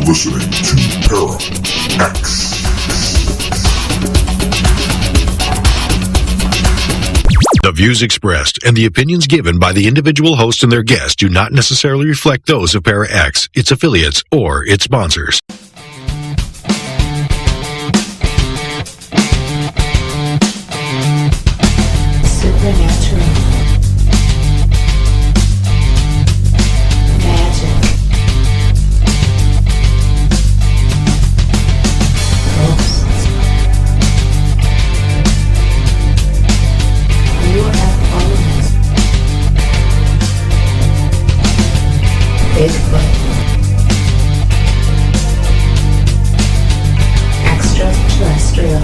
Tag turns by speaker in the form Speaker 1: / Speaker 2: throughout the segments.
Speaker 1: listening to Para-X.
Speaker 2: The views expressed and the opinions given by the individual host and their guests do not necessarily reflect those of Para-X, its affiliates, or its sponsors.
Speaker 3: Supernatural. Magic. Ghosts. You have elements. Bigfoot. Extraterrestrial.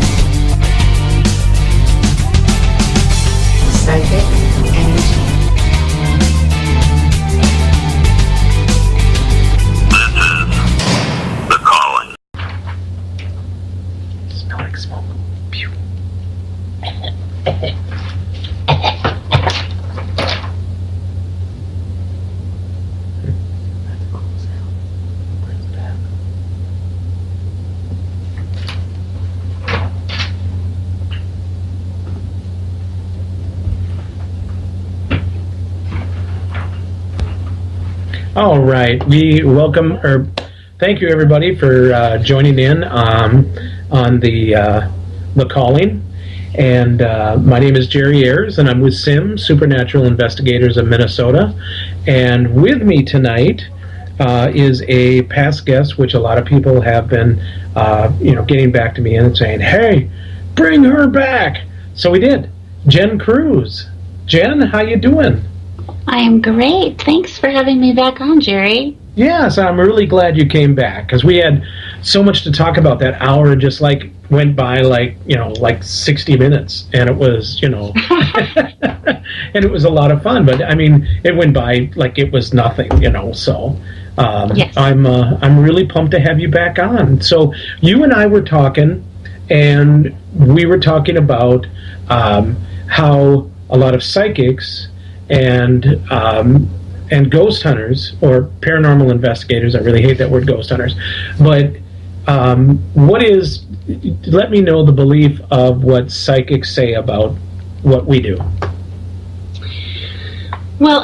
Speaker 3: Psychic energy.
Speaker 4: The calling.
Speaker 5: Smell like smoke. Pew. All right, we welcome, or thank you everybody for joining in on the calling. And my name is Jerry Ayers, and I'm with SIMS, Supernatural Investigators of Minnesota. And with me tonight is a past guest, which a lot of people have been, getting back to me and saying, "Hey, bring her back." So we did. Jen Kruse. Jen, how you doing?
Speaker 6: I am great. Thanks for having me back on, Jerry.
Speaker 5: Yes, I'm really glad you came back, because we had so much to talk about. That hour just went by like 60 minutes, and it was, and it was a lot of fun. But I mean, it went by like it was nothing, So
Speaker 6: yes.
Speaker 5: I'm really pumped to have you back on. So you and I were talking, and we were talking about how a lot of psychics and ghost hunters, or paranormal investigators. I really hate that word, ghost hunters. But let me know the belief of what psychics say about what we do.
Speaker 6: Well,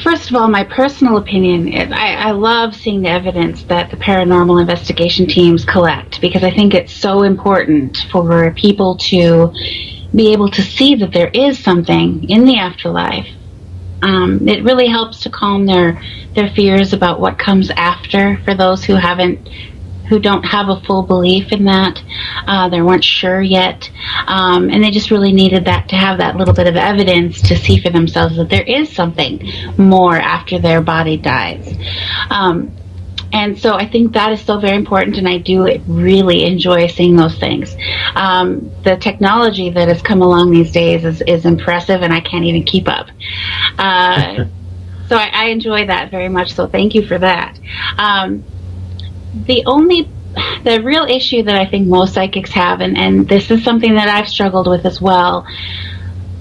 Speaker 6: first of all, my personal opinion is I love seeing the evidence that the paranormal investigation teams collect, because I think it's so important for people to be able to see that there is something in the afterlife. It really helps to calm their fears about what comes after, for those who don't have a full belief in that. They weren't sure yet, and they just really needed that, to have that little bit of evidence to see for themselves that there is something more after their body dies. And so I think that is so very important, and I do really enjoy seeing those things. The technology that has come along these days is impressive, and I can't even keep up. So I enjoy that very much, so thank you for that. The real issue that I think most psychics have, and this is something that I've struggled with as well,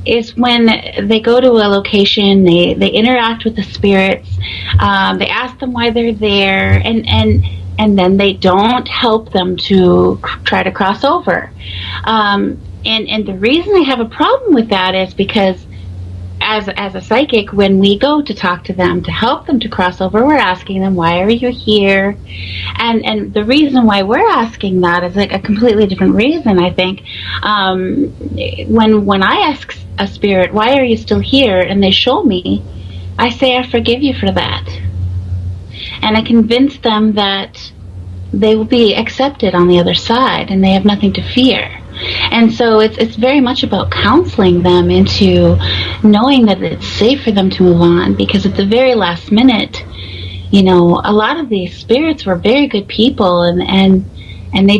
Speaker 6: is when they go to a location, they interact with the spirits, they ask them why they're there, and then they don't help them to try to cross over. And the reason I have a problem with that is because as a psychic, when we go to talk to them to help them to cross over, we're asking them, why are you here? And the reason why we're asking that is like a completely different reason, I think. When I ask a spirit, why are you still here? And they show me, I say, I forgive you for that. And I convince them that they will be accepted on the other side, and they have nothing to fear. And so it's very much about counseling them into knowing that it's safe for them to move on, because at the very last minute, a lot of these spirits were very good people, and they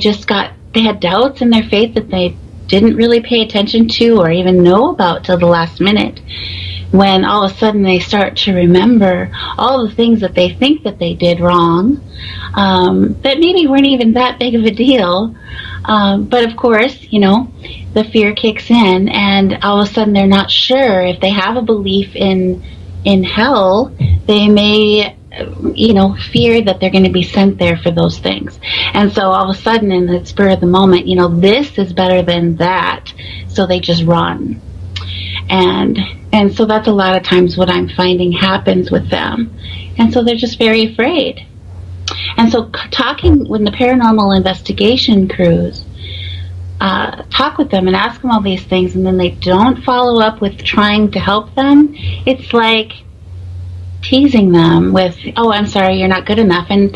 Speaker 6: had doubts in their faith that they didn't really pay attention to or even know about till the last minute, when all of a sudden they start to remember all the things that they think that they did wrong, that maybe weren't even that big of a deal. But of course, the fear kicks in, and all of a sudden they're not sure if they have a belief in hell. They may fear that they're going to be sent there for those things. And so all of a sudden, in the spur of the moment, this is better than that. So they just run. And so that's a lot of times what I'm finding happens with them. And so they're just very afraid. And so talking with the paranormal investigation crews, talk with them and ask them all these things, and then they don't follow up with trying to help them. It's like teasing them with, "Oh, I'm sorry, you're not good enough," and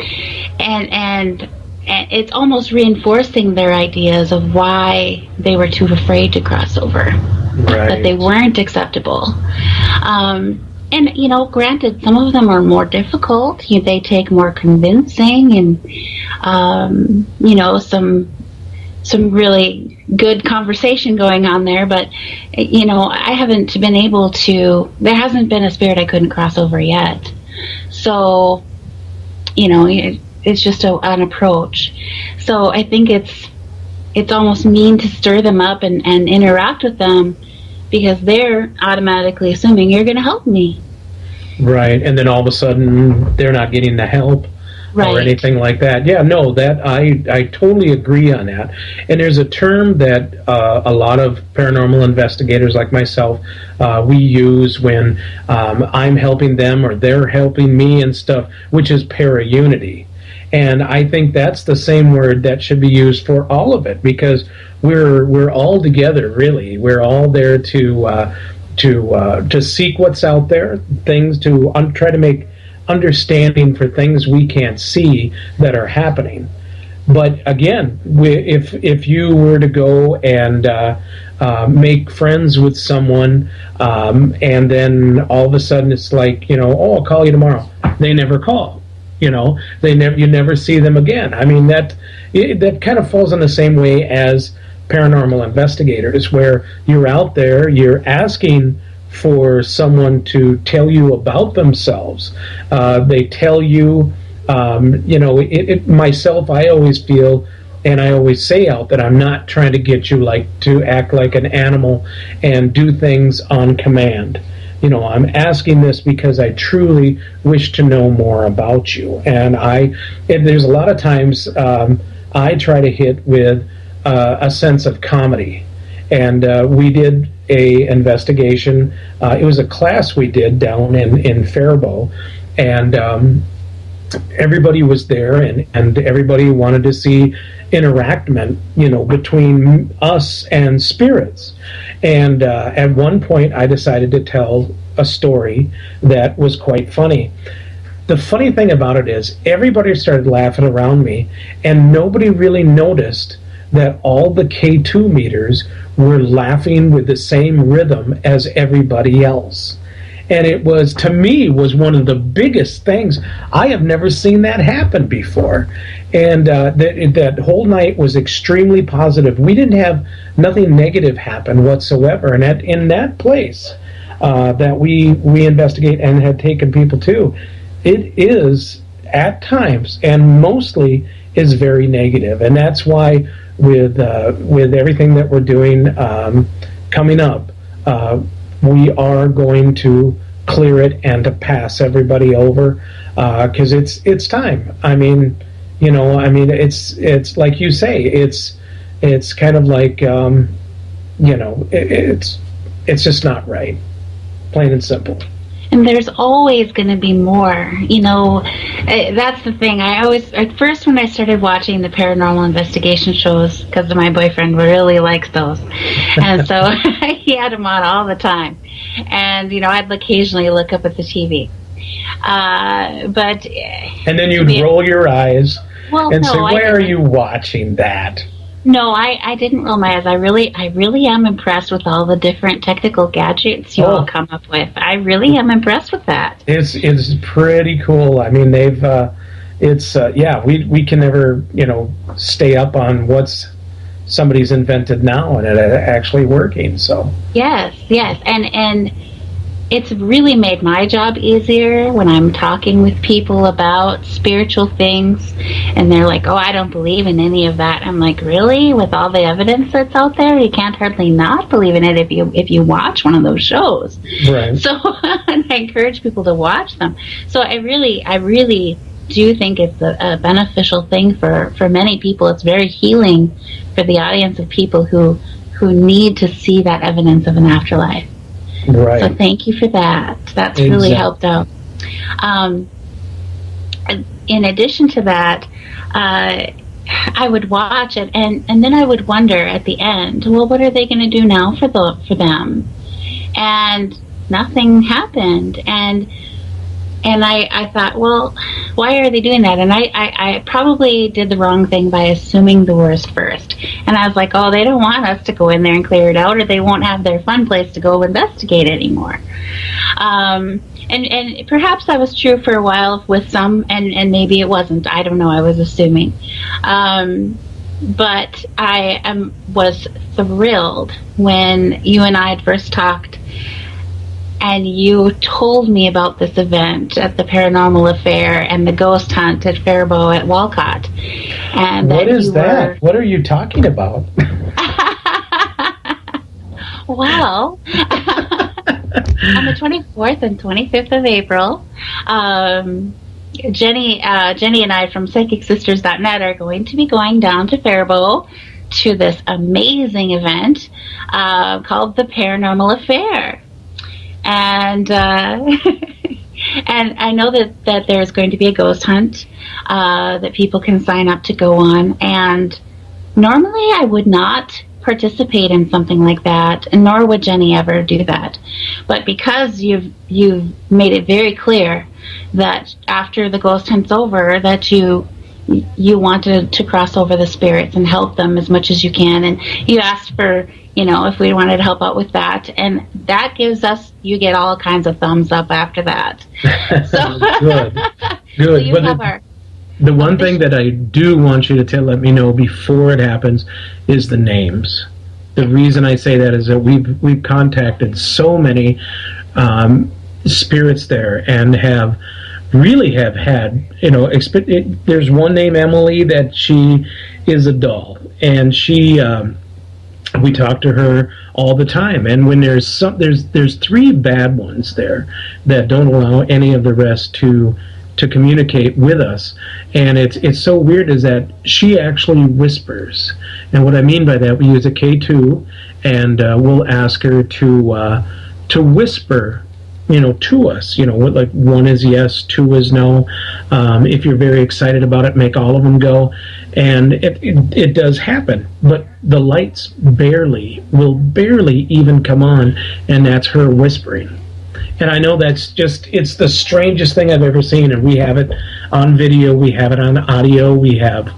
Speaker 6: it's almost reinforcing their ideas of why they were too afraid to cross over, that they weren't acceptable. And granted, some of them are more difficult. They take more convincing, and some really good conversation going on there, but I haven't been able to. There hasn't been a spirit I couldn't cross over yet. So it's just an approach. So I think it's almost mean to stir them up and interact with them, because they're automatically assuming you're going to help me.
Speaker 5: Right, and then all of a sudden they're not getting the help. Right. Or anything like that. Yeah, no, that I totally agree on that. And there's a term that a lot of paranormal investigators like myself, we use when I'm helping them or they're helping me and stuff, which is para-unity. And I think that's the same word that should be used for all of it, because we're all together, really. We're all there to seek what's out there, things to try to make understanding for things we can't see that are happening. But again, if you were to go and make friends with someone, and then all of a sudden it's like, oh, I'll call you tomorrow. They never call. You never see them again. I mean, that kind of falls in the same way as paranormal investigators, where you're out there, you're asking for someone to tell you about themselves. They tell you, myself, I always feel, and I always say out, that I'm not trying to get you to act like an animal and do things on command. I'm asking this because I truly wish to know more about you. And there's a lot of times I try to hit with a sense of comedy. And we did a investigation. It was a class we did down in Faribault, and everybody was there, and everybody wanted to see interactment, between us and spirits. And at one point, I decided to tell a story that was quite funny. The funny thing about it is, everybody started laughing around me, and nobody really noticed that all the K2 meters were laughing with the same rhythm as everybody else. And it was, to me, was one of the biggest things. I have never seen that happen before. And that whole night was extremely positive. We didn't have nothing negative happen whatsoever. And in that place that we investigate and had taken people to, it is, at times, and mostly, is very negative. And that's why with everything that we're doing coming up, we are going to clear it and to pass everybody over, because it's time. I mean, it's like you say, it's kind of like, it's just not right, plain and simple.
Speaker 6: And there's always going to be more. That's the thing. At first when I started watching the paranormal investigation shows, because my boyfriend really likes those, and so he had them on all the time. And, I'd occasionally look up at the TV. And
Speaker 5: then you'd roll your eyes and say, why are you watching that?
Speaker 6: No, I didn't roll my eyes. I really am impressed with all the different technical gadgets you all come up with. I really am impressed with that.
Speaker 5: It's pretty cool. I mean, they've we can never stay up on what's somebody's invented now and it actually working. So
Speaker 6: yes, and it's really made my job easier when I'm talking with people about spiritual things, and they're like, "Oh, I don't believe in any of that." I'm like, "Really? With all the evidence that's out there, you can't hardly not believe in it if you watch one of those shows."
Speaker 5: Right.
Speaker 6: So and I encourage people to watch them. So I really do think it's a beneficial thing for many people. It's very healing for the audience of people who need to see that evidence of an afterlife.
Speaker 5: Right.
Speaker 6: So thank you for that. That's really helped out. In addition to that, I would watch it, and then I would wonder at the end, well, what are they going to do now for them? And nothing happened. And I thought, well, why are they doing that? And I probably did the wrong thing by assuming the worst first. And I was like, oh, they don't want us to go in there and clear it out, or they won't have their fun place to go investigate anymore. And perhaps that was true for a while with some, and maybe it wasn't. I don't know. I was assuming. But I was thrilled when you and I had first talked, and you told me about this event at the Paranormal Affair and the ghost hunt at Faribault at Walcott. And
Speaker 5: what is that? What are you talking about?
Speaker 6: Well, on the 24th and 25th of April, Jenny and I from PsychicSisters.net are going to be going down to Faribault to this amazing event called the Paranormal Affair. And and I know that there's going to be a ghost hunt that people can sign up to go on. And normally I would not participate in something like that, nor would Jenny ever do that. But because you've made it very clear that after the ghost hunt's over, that you wanted to cross over the spirits and help them as much as you can, and you asked for, if we wanted to help out with that, and that gives us, you get all kinds of thumbs up after that. So
Speaker 5: Good.
Speaker 6: So
Speaker 5: but the one thing that I do want you to let me know before it happens is the names. The reason I say that is that we've contacted so many spirits there, and have had, there's one named Emily that she is a doll, and she we talk to her all the time, and when there's three bad ones there that don't allow any of the rest to communicate with us. And it's so weird is that she actually whispers, and what I mean by that, we use a K2, and we'll ask her to whisper, to us, what, like, 1 is yes, 2 is no. If you're very excited about it, make all of them go. And it does happen, but the lights will barely even come on, and that's her whispering. And I know it's the strangest thing I've ever seen, and we have it on video, we have it on audio, we have,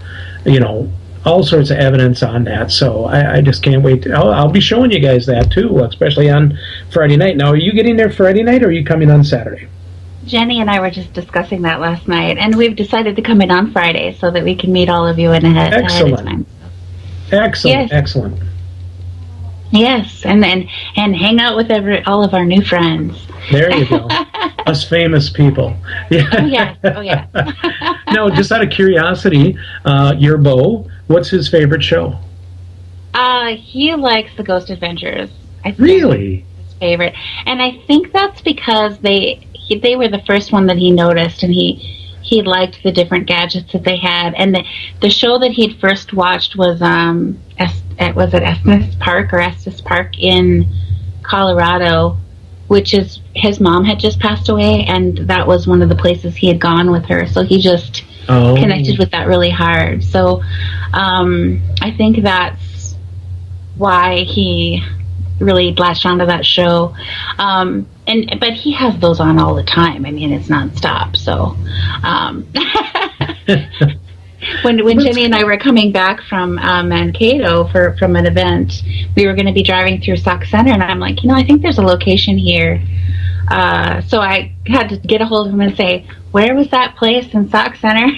Speaker 5: all sorts of evidence on that. So I just can't wait. I'll be showing you guys that too, especially on Friday night. Now, are you getting there Friday night, or are you coming on Saturday?
Speaker 6: Jenny and I were just discussing that last night, and we've decided to come in on Friday so that we can meet all of you ahead of time.
Speaker 5: Excellent.
Speaker 6: Yes.
Speaker 5: Excellent.
Speaker 6: Yes, and hang out with all of our new friends.
Speaker 5: There you go. Us famous people. Yeah.
Speaker 6: Oh yeah.
Speaker 5: No, just out of curiosity, your beau, what's his favorite show?
Speaker 6: He likes the Ghost Adventures. I think
Speaker 5: really?
Speaker 6: His favorite, and I think that's because they were the first one that he noticed, and he liked the different gadgets that they had. And the show that he'd first watched was Estes Park in Colorado, which is, his mom had just passed away, and that was one of the places he had gone with her. So he just connected with that really hard. So I think that's why he really latched onto that show. But he has those on all the time. I mean, it's nonstop. So when Jenny and I were coming back from Mankato from an event, we were going to be driving through Sauk Center, and I'm like, I think there's a location here. So I had to get a hold of him and say, where was that place in Sauk Center?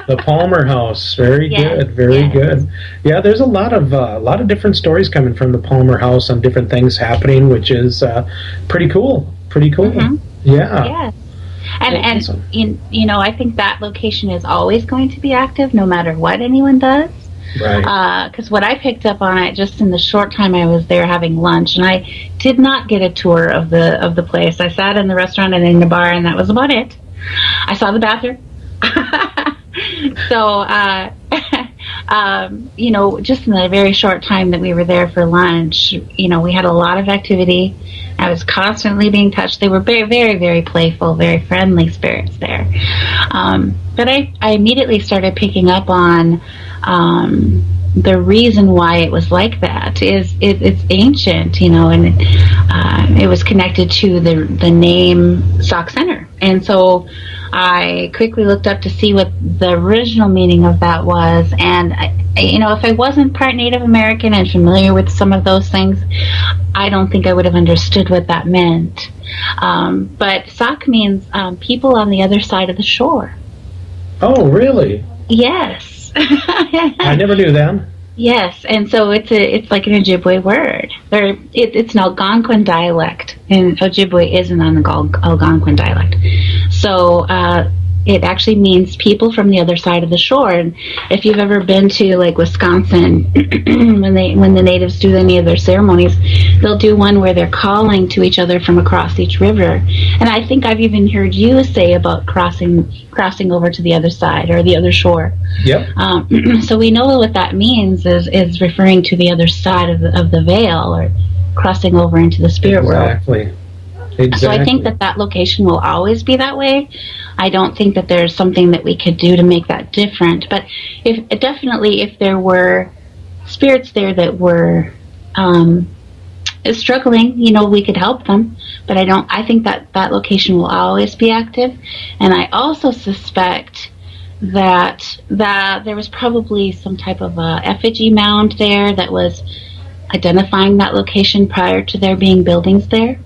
Speaker 5: The Palmer House. Very
Speaker 6: Yes,
Speaker 5: good. Very
Speaker 6: yes.
Speaker 5: good. Yeah, there's a lot of different stories coming from the Palmer House on different things happening, which is pretty cool. Pretty cool.
Speaker 6: Mhm.
Speaker 5: Yeah.
Speaker 6: Yes.
Speaker 5: Awesome.
Speaker 6: And you know, I think that location is always going to be active, no matter what anyone does.
Speaker 5: Right.
Speaker 6: Because what I picked up on it just in the short time I was there having lunch, and I did not get a tour of the place. I sat in the restaurant and in the bar, and that was about it. I saw the bathroom. So, you know, just in the very short time that we were there for lunch, you know, we had a lot of activity. I was constantly being touched. They were very, very, very playful, very friendly spirits there. But I immediately started picking up on the reason why it was like that is it's ancient, you know, and it was connected to the name Sauk Center. And so I quickly looked up to see what the original meaning of that was. And, you know, if I wasn't part Native American and familiar with some of those things, I don't think I would have understood what that meant. But Sauk means people on the other side of the shore.
Speaker 5: Oh, really?
Speaker 6: Yes.
Speaker 5: I never knew that.
Speaker 6: Yes, and so it's like an Ojibwe word. It's an Algonquin dialect, and Ojibwe is an Algonquin dialect. So it actually means people from the other side of the shore. And if you've ever been to like Wisconsin, when the natives do any of their ceremonies, they'll do one where they're calling to each other from across each river. And I think I've even heard you say about crossing over to the other side or the other shore.
Speaker 5: Yep.
Speaker 6: So we know what that means is referring to the other side of the veil, or crossing over into the spirit world.
Speaker 5: Exactly.
Speaker 6: So I think that location will always be that way. I don't think that there's something that we could do to make that different. But if there were spirits there that were struggling, you know, we could help them. But I think that location will always be active. And I also suspect that there was probably some type of a effigy mound there that was identifying that location prior to there being buildings there.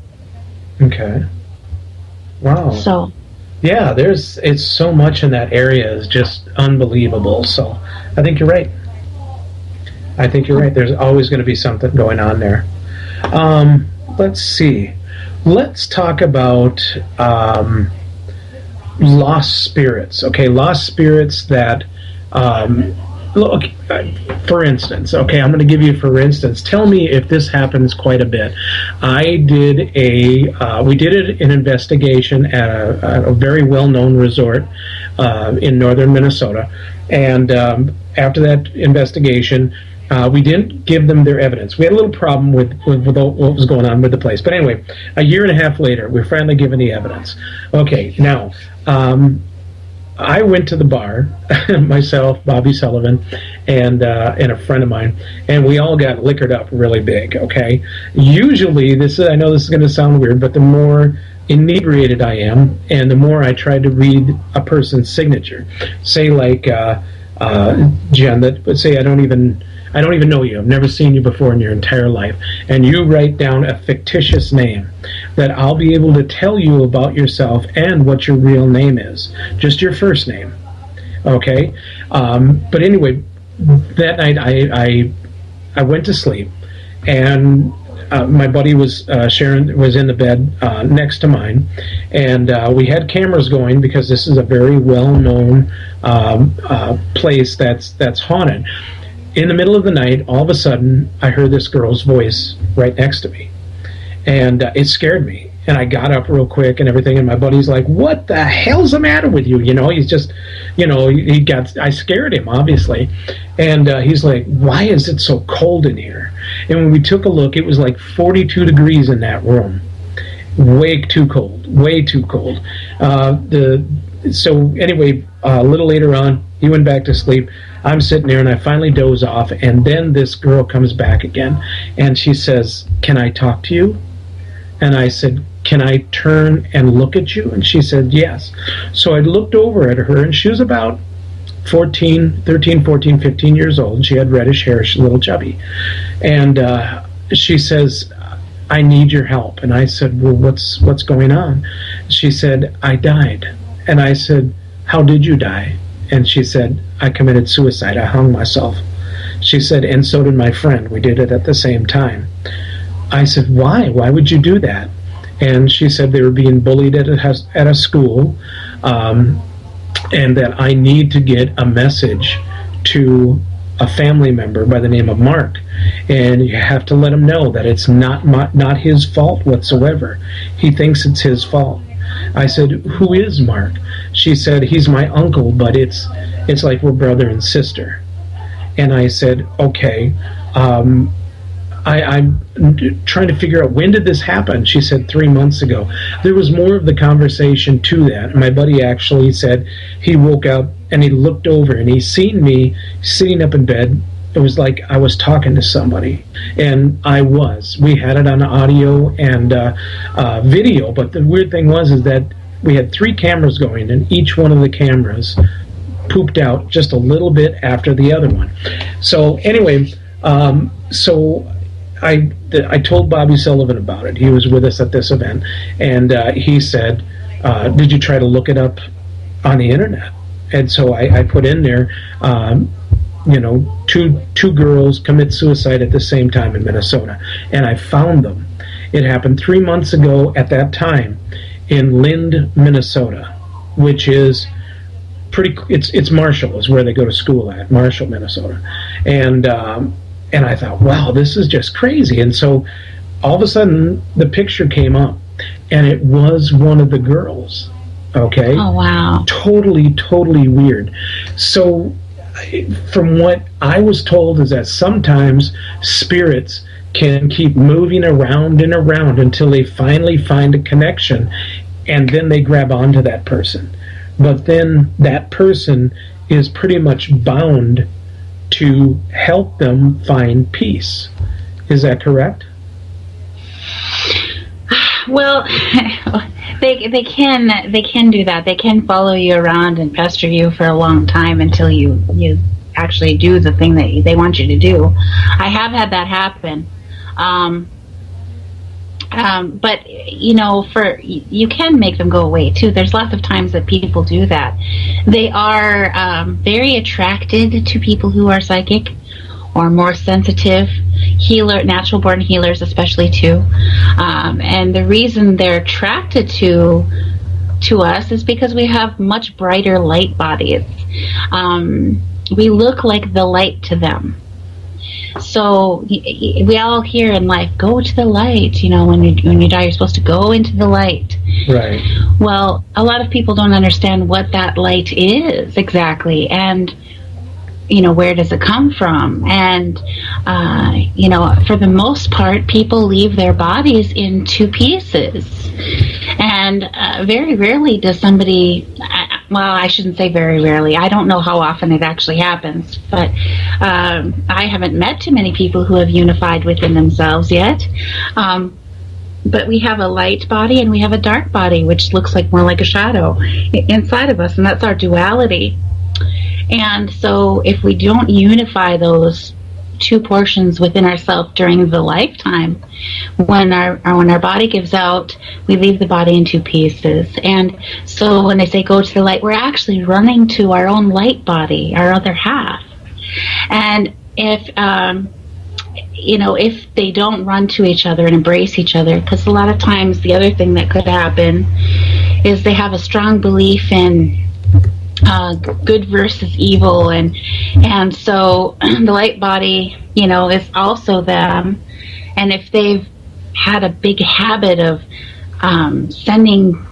Speaker 5: Okay. Wow.
Speaker 6: So,
Speaker 5: yeah, it's so much in that area is just unbelievable. So I think you're right. There's always going to be something going on there. Let's see. Let's talk about lost spirits. Okay, lost spirits that look, for instance, okay, I'm going to give you for instance. Tell me if this happens quite a bit. We did an investigation at a very well-known resort in northern Minnesota, and after that investigation, we didn't give them their evidence. We had a little problem with what was going on with the place. But anyway, a year and a half later, we're finally given the evidence. Okay, now, I went to the bar, myself, Bobby Sullivan, and a friend of mine, and we all got liquored up really big, okay? Usually, I know this is going to sound weird, but the more inebriated I am, and the more I try to read a person's signature, say like Jen, that would say I don't even know you. I've never seen you before in your entire life. And you write down a fictitious name that I'll be able to tell you about yourself and what your real name is. Just your first name. Okay? But anyway, that night I went to sleep, and my buddy Sharon was in the bed next to mine, and we had cameras going because this is a very well-known place that's haunted. In the middle of the night, all of a sudden, I heard this girl's voice right next to me, and it scared me. And I got up real quick and everything, and my buddy's like, "What the hell's the matter with you?" You know, he's just, you know, I scared him, obviously. And he's like, "Why is it so cold in here?" And when we took a look, it was like 42 degrees in that room. Way too cold. So anyway, a little later on, he went back to sleep. I'm sitting there, and I finally doze off, and then this girl comes back again, and she says, "Can I talk to you?" And I said, "Can I turn and look at you?" And she said, "Yes." So I looked over at her, and she was about 13, 14, 15 years old. She had reddish hair. She's a little chubby. And she says, "I need your help." And I said, "Well, what's going on?" She said, "I died." And I said, "How did you die?" And she said, I committed suicide. I hung myself. She said, and so did my friend. We did it at the same time. I said, why? Why would you do that? And she said they were being bullied at a school, and that I need to get a message to a family member by the name of Mark, and you have to let him know that it's not his fault whatsoever. He thinks it's his fault. I said, who is Mark? She said, he's my uncle, but it's like we're brother and sister. And I said, okay, I'm trying to figure out, when did this happen? She said 3 months ago. There was more of the conversation to that. My buddy actually said he woke up and he looked over and he seen me sitting up in bed. It was like I was talking to somebody, and I was. We had it on audio and video, but the weird thing was is that we had 3 cameras going, and each one of the cameras pooped out just a little bit after the other one. So anyway, I told Bobby Sullivan about it. He was with us at this event, and he said, did you try to look it up on the internet? And so I put in there, two girls commit suicide at the same time in Minnesota, and I found them. It happened 3 months ago at that time in Lind, Minnesota, which is it's Marshall is where they go to school at, Marshall, Minnesota. And I thought, wow, this is just crazy. And so all of a sudden, the picture came up, and it was one of the girls. Okay?
Speaker 6: Oh, wow.
Speaker 5: Totally weird. So from what I was told is that sometimes spirits can keep moving around and around until they finally find a connection, and then they grab onto that person. But then that person is pretty much bound to help them find peace. Is that correct?
Speaker 6: Well, they can do that. They can follow you around and pester you for a long time until you actually do the thing that they want you to do. I have had that happen. But you can make them go away too. There's lots of times that people do that. They are very attracted to people who are psychic or more sensitive, natural born healers especially too. And the reason they're attracted to us is because we have much brighter light bodies. We look like the light to them. So we all hear in life, go to the light. When you die, you're supposed to go into the light.
Speaker 5: Right.
Speaker 6: Well, a lot of people don't understand what that light is exactly, and where does it come from? And for the most part, people leave their bodies in 2 pieces, and very rarely does somebody. Well, I shouldn't say very rarely. I don't know how often it actually happens, but I haven't met too many people who have unified within themselves yet. But we have a light body and we have a dark body, which looks more like a shadow inside of us, and that's our duality. And so if we don't unify those 2 portions within ourselves during the lifetime, when our body gives out, we leave the body in 2 pieces. And so when they say go to the light, we're actually running to our own light body, our other half. And if they don't run to each other and embrace each other, because a lot of times the other thing that could happen is they have a strong belief in good versus evil, and so the light body, is also them. And if they've had a big habit of sending,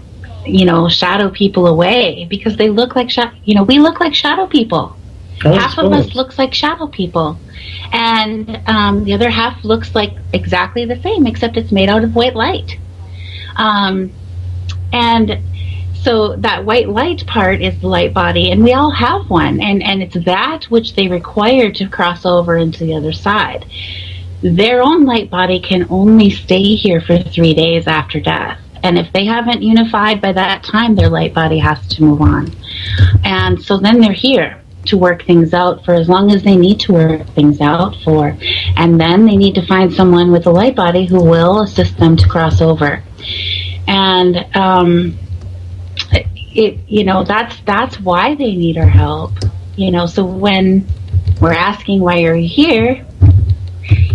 Speaker 6: shadow people away because they look like we look like shadow people. Half of us looks like shadow people, and the other half looks like exactly the same, except it's made out of white light. And so that white light part is the light body, and we all have one, and it's that which they require to cross over into the other side. Their own light body can only stay here for 3 days after death, and if they haven't unified by that time, their light body has to move on. And so then they're here to work things out for as long as they need to work things out for, and then they need to find someone with a light body who will assist them to cross over. And that's why they need our help. So when we're asking why you're here,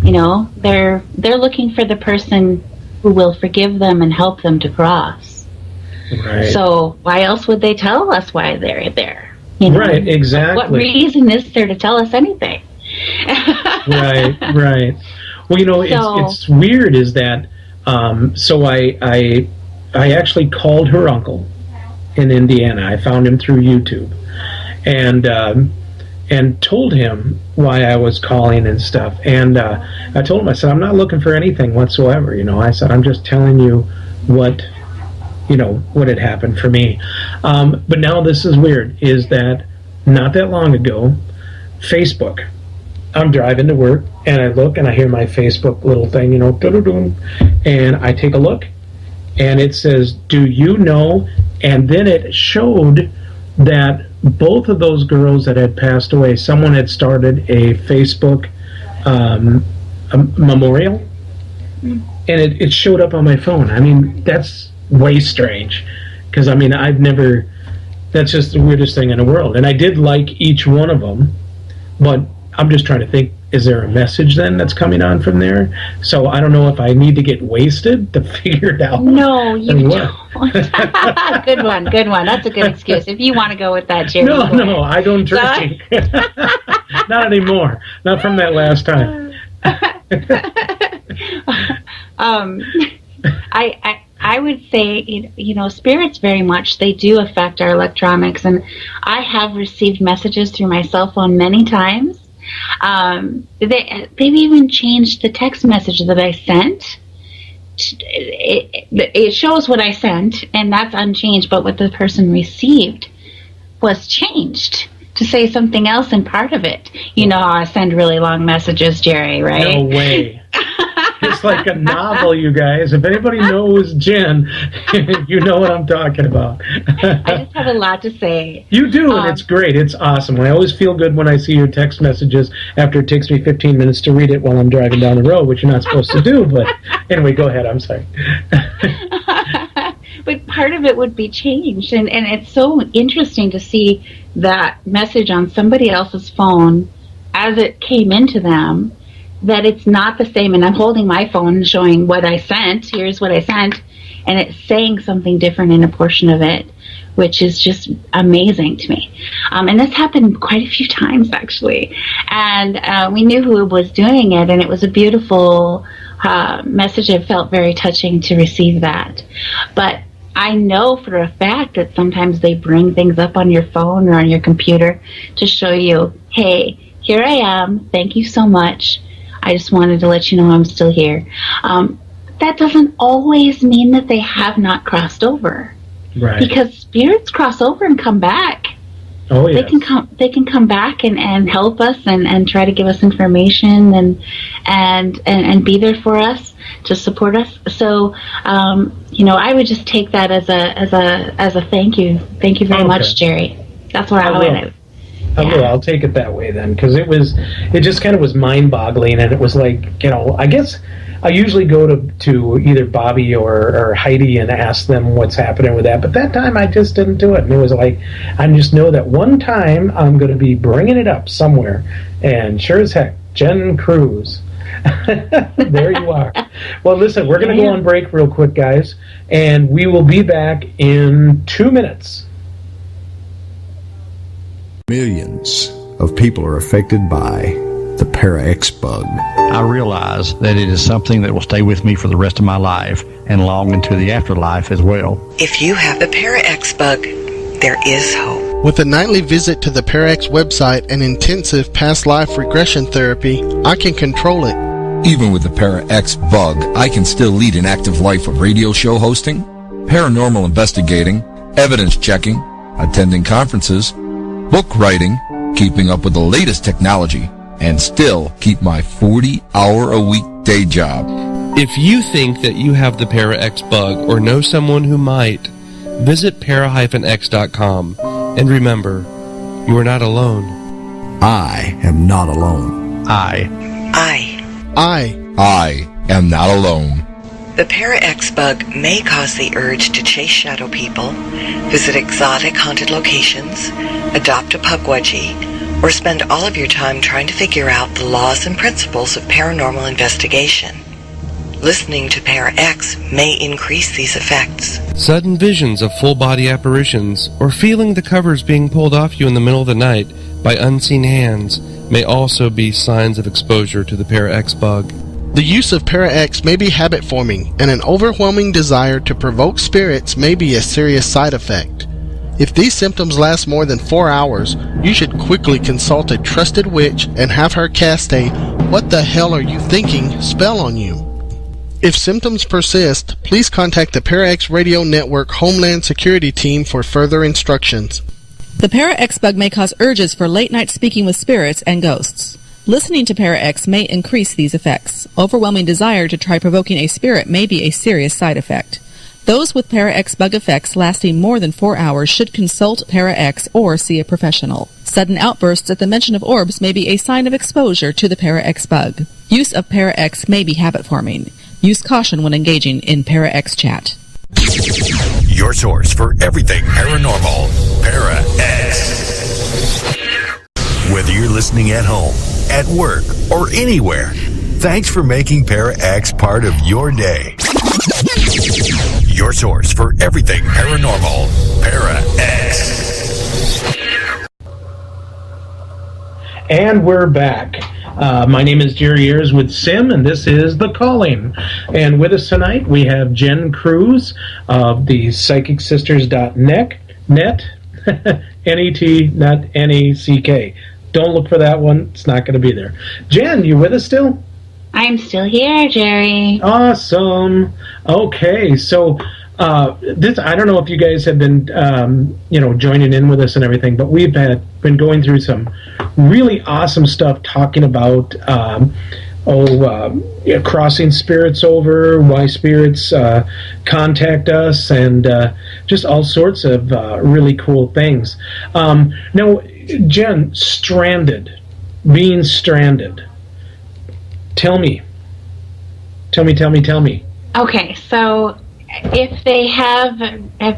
Speaker 6: they're looking for the person who will forgive them and help them to cross.
Speaker 5: Right.
Speaker 6: So why else would they tell us why they're there?
Speaker 5: Right, exactly.
Speaker 6: What reason is there to tell us anything?
Speaker 5: Right. Well, it's weird is that, so I actually called her uncle in Indiana. I found him through YouTube, and told him why I was calling and stuff. And I told him, I said, I'm not looking for anything whatsoever. I said, I'm just telling you what had happened for me. But now this is weird, is that not that long ago, Facebook, I'm driving to work, and I look, and I hear my Facebook little thing, and I take a look, and it says, do you know? And then it showed that both of those girls that had passed away, someone had started a Facebook a memorial, and it showed up on my phone. I mean, that's way strange, because I've never, that's just the weirdest thing in the world. And I did like each one of them, but I'm just trying to think, is there a message then that's coming on from there? So I don't know if I need to get wasted to figure it out.
Speaker 6: No, you don't. Good one. That's a good excuse. If you want to go with that, Jerry.
Speaker 5: No, I don't drink. Not anymore. Not from that last time.
Speaker 6: I would say, spirits very much, they do affect our electronics. And I have received messages through my cell phone many times. They've even changed the text message that I sent. It shows what I sent, and that's unchanged, but what the person received was changed to say something else in part of it. You know how I send really long messages, Jerry, right?
Speaker 5: No way. It's like a novel, you guys. If anybody knows Jen, you know what I'm talking about.
Speaker 6: I just have a lot to say.
Speaker 5: You do, and it's great. It's awesome. I always feel good when I see your text messages after it takes me 15 minutes to read it while I'm driving down the road, which you're not supposed to do. But anyway, go ahead. I'm sorry.
Speaker 6: But part of it would be changed. And it's so interesting to see that message on somebody else's phone as it came into them, that it's not the same. And I'm holding my phone showing what I sent. Here's what I sent. And it's saying something different in a portion of it, which is just amazing to me. And this happened quite a few times, actually. And we knew who was doing it, and it was a beautiful message. It felt very touching to receive that. But I know for a fact that sometimes they bring things up on your phone or on your computer to show you, hey, here I am. Thank you so much. I just wanted to let you know I'm still here. That doesn't always mean that they have not crossed over.
Speaker 5: Right.
Speaker 6: Because spirits cross over and come back.
Speaker 5: Oh, yes.
Speaker 6: They can come back and help us and try to give us information and be there for us, to support us. So I would just take that as a thank you. Thank you very much, Jerry. That's what I would.
Speaker 5: I will. I'll take it that way then, because it just kind of was mind-boggling, and it was like, I guess I usually go to either Bobby or Heidi and ask them what's happening with that, but that time I just didn't do it, and it was like, I just know that one time I'm going to be bringing it up somewhere, and sure as heck, Jen Kruse. There you are. Well, listen, we're going to go on break real quick, guys, and we will be back in 2 minutes.
Speaker 4: Millions of people are affected by the Para-X bug.
Speaker 7: I realize that it is something that will stay with me for the rest of my life and long into the afterlife as well.
Speaker 8: If you have the Para-X bug, there is hope.
Speaker 9: With a nightly visit to the Para-X website and intensive past life regression therapy, I can control it.
Speaker 10: Even with the Para-X bug, I can still lead an active life of radio show hosting, paranormal investigating, evidence checking, attending conferences, book writing, keeping up with the latest technology, and still keep my 40-hour-a-week day job.
Speaker 11: If you think that you have the Para-X bug or know someone who might, visit para-x.com. And remember, you are not alone.
Speaker 4: I am not alone.
Speaker 7: I
Speaker 10: am not alone.
Speaker 8: The Para-X bug may cause the urge to chase shadow people, visit exotic haunted locations, adopt a Pukwudgie, or spend all of your time trying to figure out the laws and principles of paranormal investigation. Listening to Para-X may increase these effects.
Speaker 11: Sudden visions of full-body apparitions, or feeling the covers being pulled off you in the middle of the night by unseen hands, may also be signs of exposure to the Para-X bug.
Speaker 9: The use of Para-X may be habit-forming, and an overwhelming desire to provoke spirits may be a serious side effect. If these symptoms last more than 4 hours, you should quickly consult a trusted witch and have her cast a "what the hell are you thinking" spell on you. If symptoms persist, please contact the Para-X Radio Network Homeland Security Team for further instructions.
Speaker 12: The Para-X bug may cause urges for late-night speaking with spirits and ghosts. Listening to Para-X may increase these effects. Overwhelming desire to try provoking a spirit may be a serious side effect. Those with Para-X bug effects lasting more than 4 hours should consult Para-X or see a professional. Sudden outbursts at the mention of orbs may be a sign of exposure to the Para-X bug. Use of Para-X may be habit-forming. Use caution when engaging in Para-X chat.
Speaker 2: Your source for everything paranormal, Para-X. Whether you're listening at home, at work, or anywhere, thanks for making Para-X part of your day. Your source for everything paranormal, Para-X.
Speaker 5: And we're back. My name is Jerry Ayers with SIM, and this is The Calling. And with us tonight, we have Jen Kruse of the PsychicSisters.net, N-E-T, not N-E-C-K. Don't look for that one. It's not going to be there. Jen, you with us still?
Speaker 6: I'm still here, Jerry.
Speaker 5: Awesome. Okay, so this, I don't know if you guys have been, joining in with us and everything, but we've been going through some really awesome stuff talking about crossing spirits over, why spirits contact us, and just all sorts of really cool things. Now, Jen, being stranded. Tell me.
Speaker 6: Okay, so if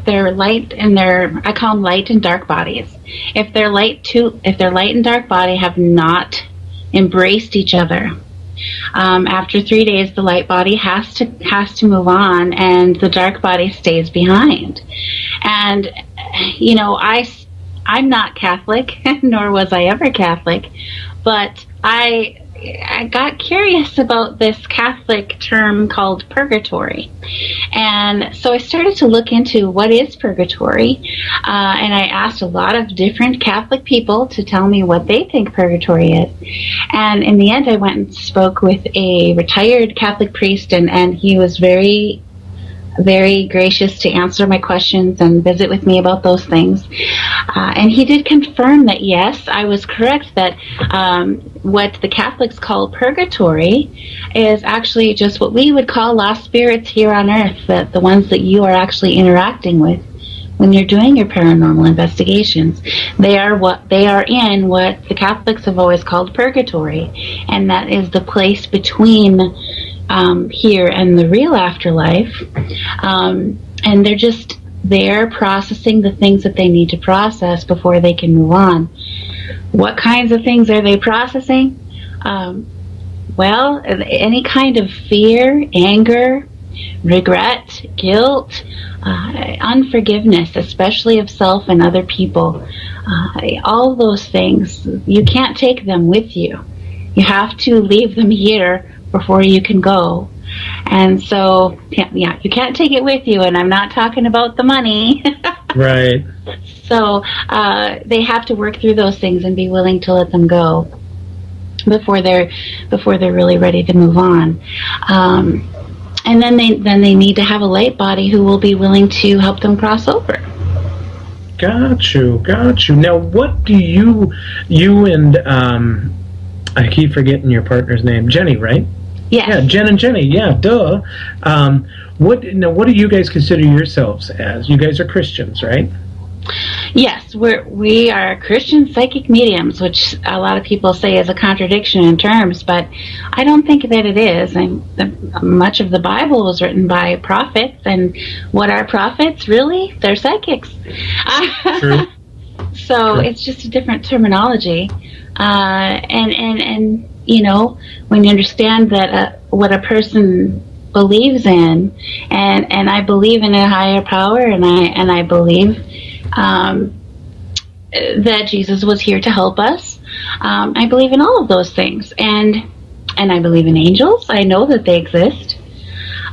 Speaker 6: they're light and I call them light and dark bodies. If their light and dark body have not embraced each other, after 3 days, the light body has to move on, and the dark body stays behind. And I'm not Catholic, nor was I ever Catholic, but I got curious about this Catholic term called purgatory. And so I started to look into what is purgatory, and I asked a lot of different Catholic people to tell me what they think purgatory is. And in the end, I went and spoke with a retired Catholic priest, and he was very, very gracious to answer my questions and visit with me about those things. And he did confirm that, yes, I was correct, that what the Catholics call purgatory is actually just what we would call lost spirits here on earth, that the ones that you are actually interacting with when you're doing your paranormal investigations. They are in what the Catholics have always called purgatory, and that is the place between here and the real afterlife. And they're just there processing the things that they need to process before they can move on. What kinds of things are they processing? Well, any kind of fear, anger, regret, guilt, unforgiveness, especially of self and other people. All those things, you can't take them with you. You have to leave them here before you can go. And so, yeah, you can't take it with you, and I'm not talking about the money.
Speaker 5: Right.
Speaker 6: So they have to work through those things and be willing to let them go before they're really ready to move on. And then they need to have a light body who will be willing to help them cross over.
Speaker 5: Got you. Now, what do you and I keep forgetting your partner's name, Jenny, right?
Speaker 6: Yes.
Speaker 5: Yeah, Jen and Jenny. Yeah, duh. What do you guys consider yourselves as? You guys are Christians, right?
Speaker 6: Yes, we are Christian psychic mediums, which a lot of people say is a contradiction in terms, but I don't think that it is. Much of the Bible was written by prophets, and what are prophets? Really? They're psychics.
Speaker 5: True.
Speaker 6: So it's just a different terminology, and you know, when you understand that what a person believes in, and I believe in a higher power, and I believe that Jesus was here to help us. I believe in all of those things, and I believe in angels. I know that they exist,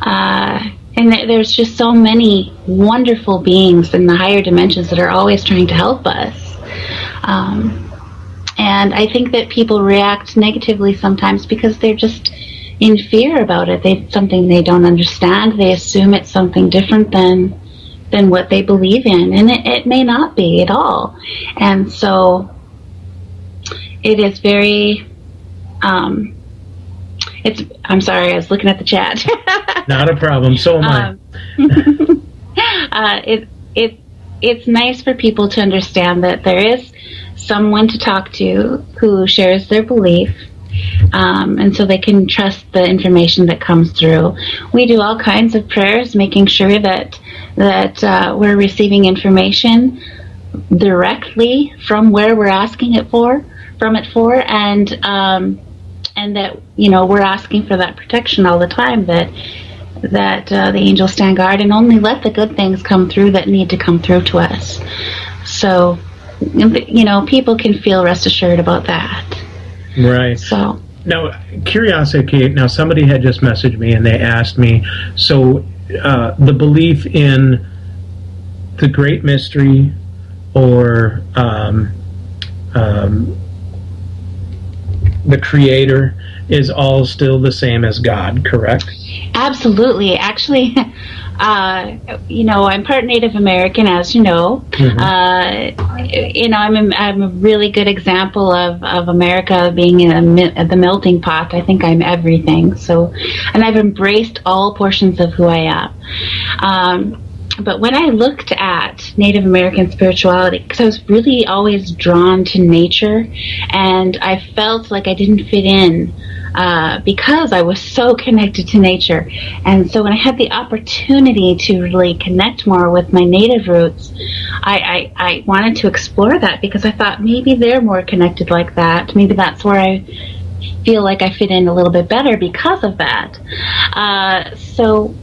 Speaker 6: and there's just so many wonderful beings in the higher dimensions that are always trying to help us. And I think that people react negatively sometimes because they're just in fear about it. It's something they don't understand. They assume it's something different than what they believe in, and it may not be at all. And so it is very I'm sorry, I was looking at the chat.
Speaker 5: Not a problem. So am
Speaker 6: I. It's nice for people to understand that there is someone to talk to who shares their belief, and so they can trust the information that comes through. We do all kinds of prayers, making sure that we're receiving information directly from where we're asking it for, and that, you know, we're asking for that protection all the time, that the angels stand guard and only let the good things come through that need to come through to us. So, you know, people can feel rest assured about that.
Speaker 5: Right.
Speaker 6: So
Speaker 5: now, curiosity. Now, somebody had just messaged me and they asked me, so the belief in the Great Mystery or the Creator is all still the same as God, correct?
Speaker 6: Absolutely. Actually, you know, I'm part Native American, as you know. Mm-hmm. You know, I'm a really good example of America being the melting pot. I think I'm everything. So, and I've embraced all portions of who I am. But when I looked at Native American spirituality, because I was really always drawn to nature, and I felt like I didn't fit in because I was so connected to nature. And so when I had the opportunity to really connect more with my native roots, I wanted to explore that because I thought maybe they're more connected like that. Maybe that's where I feel like I fit in a little bit better because of that. So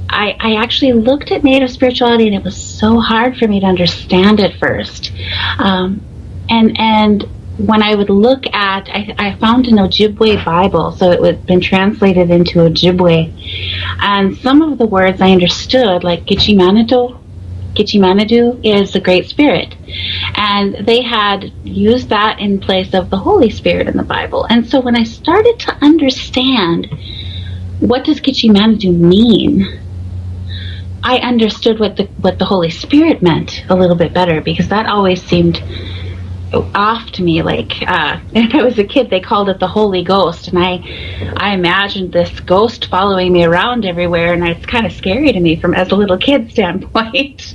Speaker 6: I actually looked at Native spirituality, and it was so hard for me to understand at first. And when I would look at, I found an Ojibwe Bible, so it had been translated into Ojibwe, and some of the words I understood, like Gichimanadu is the Great Spirit, and they had used that in place of the Holy Spirit in the Bible. And so when I started to understand what does Gichimanadu mean, I understood what the Holy Spirit meant a little bit better, because that always seemed off to me. Like when I was a kid, they called it the Holy Ghost, and I imagined this ghost following me around everywhere, and it's kind of scary to me from as a little kid standpoint.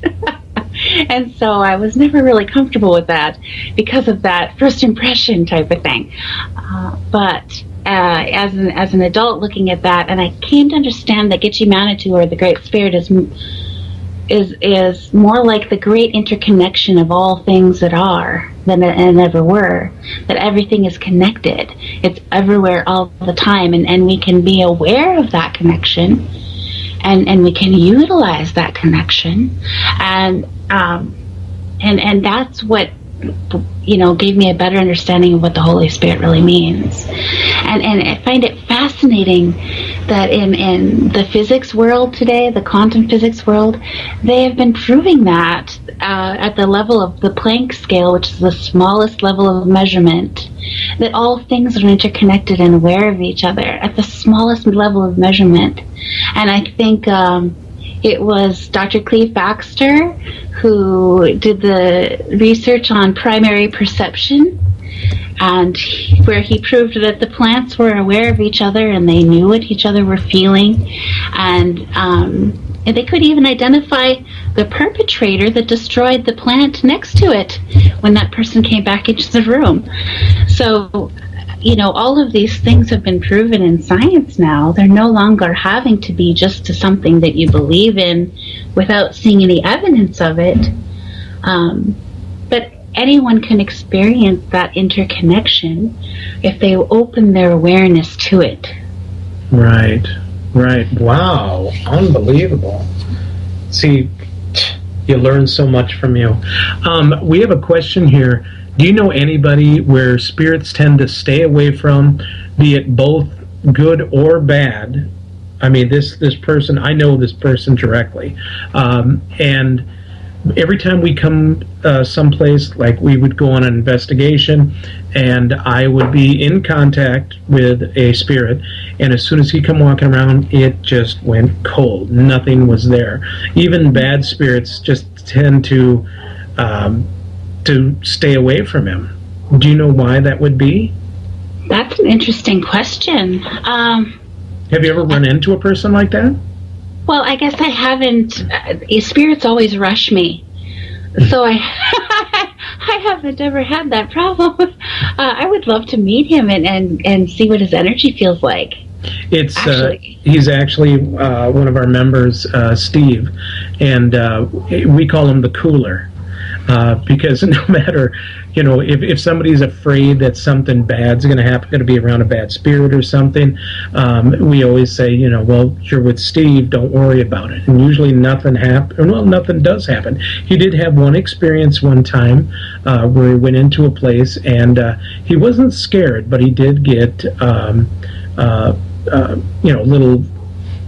Speaker 6: And so I was never really comfortable with that because of that first impression type of thing. But as an adult looking at that, and I came to understand that Gichimanadu, or the Great Spirit, is more like the great interconnection of all things that are and ever were, that everything is connected. It's everywhere all the time, and we can be aware of that connection, and we can utilize that connection, and that's what, you know, gave me a better understanding of what the Holy Spirit really means. And I find it fascinating that in the physics world today, the quantum physics world, they have been proving that at the level of the Planck scale, which is the smallest level of measurement, that all things are interconnected and aware of each other at the smallest level of measurement. And I think it was Dr. Cleve Baxter who did the research on primary perception, and where he proved that the plants were aware of each other and they knew what each other were feeling, and And they could even identify the perpetrator that destroyed the plant next to it when that person came back into the room. So, all of these things have been proven in science now. They're no longer having to be just to something that you believe in without seeing any evidence of it. But anyone can experience that interconnection if they open their awareness to it.
Speaker 5: Right. Wow. Unbelievable. See, you learn so much from you. We have a question here. Do you know anybody where spirits tend to stay away from, be it both good or bad? I mean, this person, I know this person directly. And every time we come someplace, like we would go on an investigation, and I would be in contact with a spirit, and as soon as he come walking around, it just went cold. Nothing was there. Even bad spirits just tend to stay away from him. Do you know why that would be?
Speaker 6: That's an interesting question.
Speaker 5: Have you ever run into a person like that?
Speaker 6: Well, I guess I haven't. Spirits always rush me, so I haven't ever had that problem. I would love to meet him and see what his energy feels like.
Speaker 5: It's he's actually one of our members, Steve, and we call him the cooler. Because no matter, if somebody's afraid that something bad's going to happen, going to be around a bad spirit or something, we always say, well, you're with Steve, don't worry about it. And usually nothing happens. Well, nothing does happen. He did have one experience one time where he went into a place and he wasn't scared, but he did get, little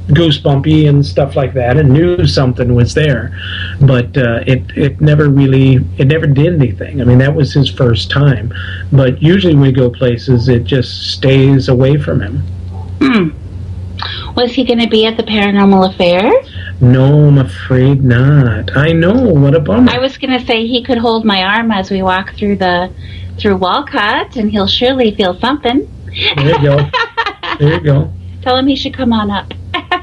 Speaker 5: goosebumpy and stuff like that, and knew something was there, but it never did anything. I mean, that was his first time, but usually when we go places, it just stays away from him.
Speaker 6: Was he going to be at the Paranormal Affair?
Speaker 5: No, I'm afraid not. I know, what a bummer.
Speaker 6: I was going to say he could hold my arm as we walk through Walcott, and he'll surely feel something.
Speaker 5: There you go.
Speaker 6: Tell him he should come on up.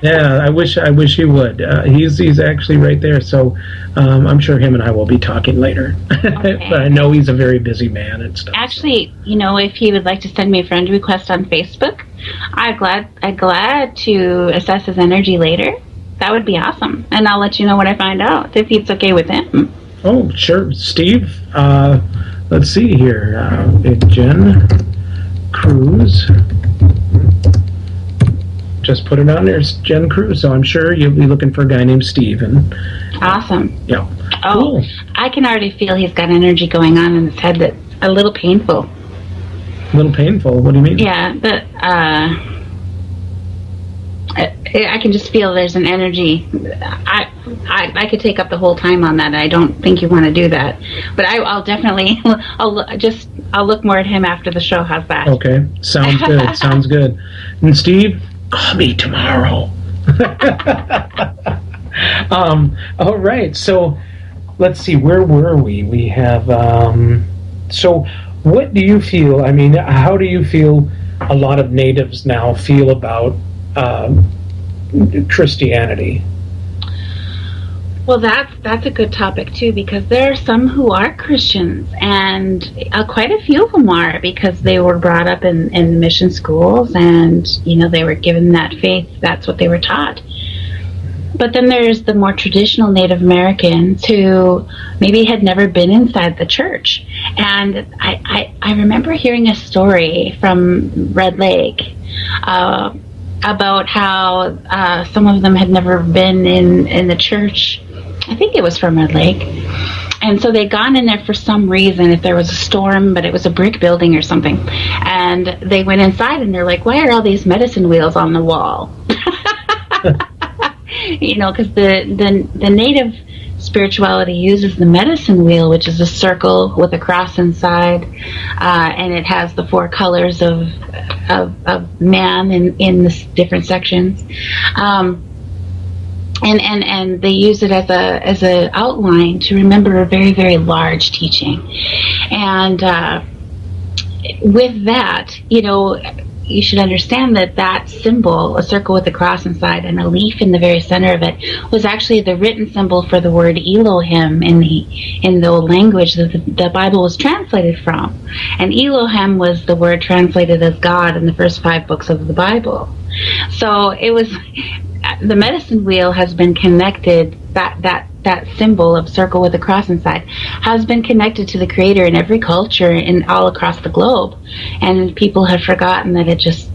Speaker 5: Yeah, I wish he would. He's actually right there, so I'm sure him and I will be talking later. Okay. But I know he's a very busy man and stuff.
Speaker 6: Actually, if he would like to send me a friend request on Facebook, I'm glad to assess his energy later. That would be awesome, and I'll let you know what I find out if it's okay with him.
Speaker 5: Oh, sure, Steve. Let's see here. Jen Kruse. Just put it on there. It's Jen Kruse, so I'm sure you'll be looking for a guy named Steve.
Speaker 6: Awesome.
Speaker 5: Yeah.
Speaker 6: Oh, cool. I can already feel he's got energy going on in his head that's a little painful.
Speaker 5: A little painful? What do you mean?
Speaker 6: Yeah, but I can just feel there's an energy. I could take up the whole time on that. I don't think you want to do that, but I'll definitely I'll look more at him after the show. How's that?
Speaker 5: Okay, sounds good. Sounds good. And Steve, call me tomorrow. All right, so let's see, where were we? We have so what do you feel, I mean, how do you feel a lot of natives now feel about Christianity?
Speaker 6: Well, that's a good topic too, because there are some who are Christians, and quite a few of them are, because they were brought up in mission schools, and they were given that faith. That's what they were taught. But then there's the more traditional Native Americans who maybe had never been inside the church. And I remember hearing a story from Red Lake about how some of them had never been in the church. I think it was from Red Lake. And so they'd gone in there for some reason, if there was a storm, but it was a brick building or something. And they went inside and they're like, why are all these medicine wheels on the wall? Because the native spirituality uses the medicine wheel, which is a circle with a cross inside, and it has the 4 colors of man in the different sections, and they use it as a outline to remember a very, very large teaching. And with that, you should understand that that symbol, a circle with a cross inside and a leaf in the very center of it, was actually the written symbol for the word Elohim in the old language that the Bible was translated from. And Elohim was the word translated as God in the first 5 books of the Bible. So it was, the medicine wheel has been connected, that symbol of circle with a cross inside has been connected to the Creator in every culture and all across the globe. And people have forgotten that it just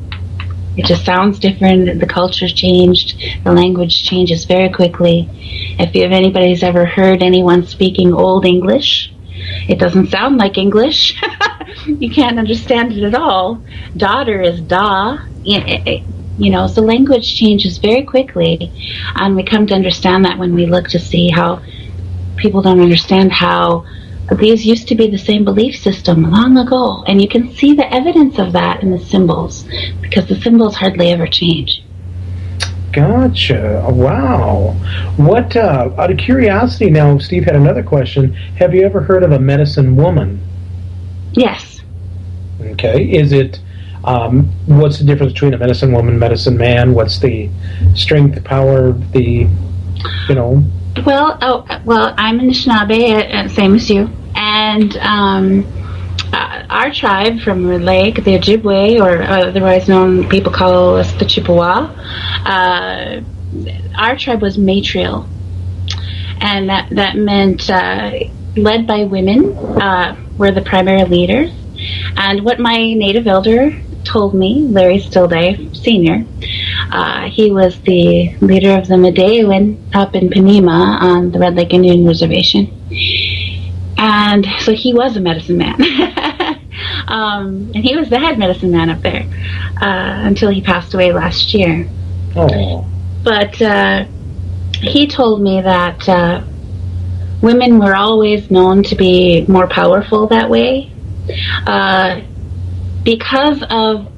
Speaker 6: sounds different. The culture's changed. The language changes very quickly. If anybody's ever heard anyone speaking Old English, it doesn't sound like English. You can't understand it at all. Daughter is da. So language changes very quickly, and we come to understand that when we look to see how people don't understand how these used to be the same belief system long ago, and you can see the evidence of that in the symbols, because the symbols hardly ever change.
Speaker 5: Gotcha. Wow. What, out of curiosity now, Steve had another question. Have you ever heard of a medicine woman?
Speaker 6: Yes.
Speaker 5: Okay. Is it... what's the difference between a medicine woman, medicine man? What's the strength, power,
Speaker 6: Well, I'm Anishinaabe, same as you, and our tribe from the lake, the Ojibwe, or otherwise known, people call us the Chippewa. Our tribe was matrial, and that meant led by women were the primary leaders. And what my native elder told me, Larry Stillday Sr., he was the leader of the Medewan up in Panema on the Red Lake Indian Reservation. And so he was a medicine man. And he was the head medicine man up there until he passed away last year.
Speaker 5: Oh.
Speaker 6: But he told me that women were always known to be more powerful that way. Because of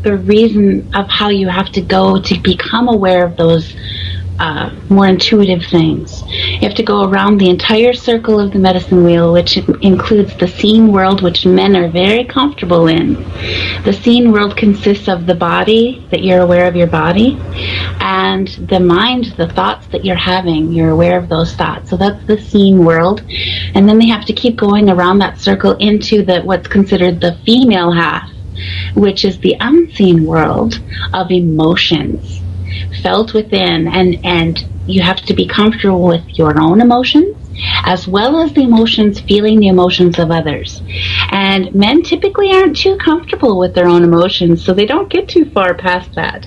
Speaker 6: the reason of how you have to go to become aware of those more intuitive things. You have to go around the entire circle of the medicine wheel, which includes the seen world, which men are very comfortable in. The seen world consists of the body, that you're aware of your body, and the mind, the thoughts that you're having, you're aware of those thoughts. So that's the seen world. And then they have to keep going around that circle into what's considered the female half, which is the unseen world of emotions felt within, and you have to be comfortable with your own emotions as well as the emotions, feeling the emotions of others. And men typically aren't too comfortable with their own emotions, so they don't get too far past that.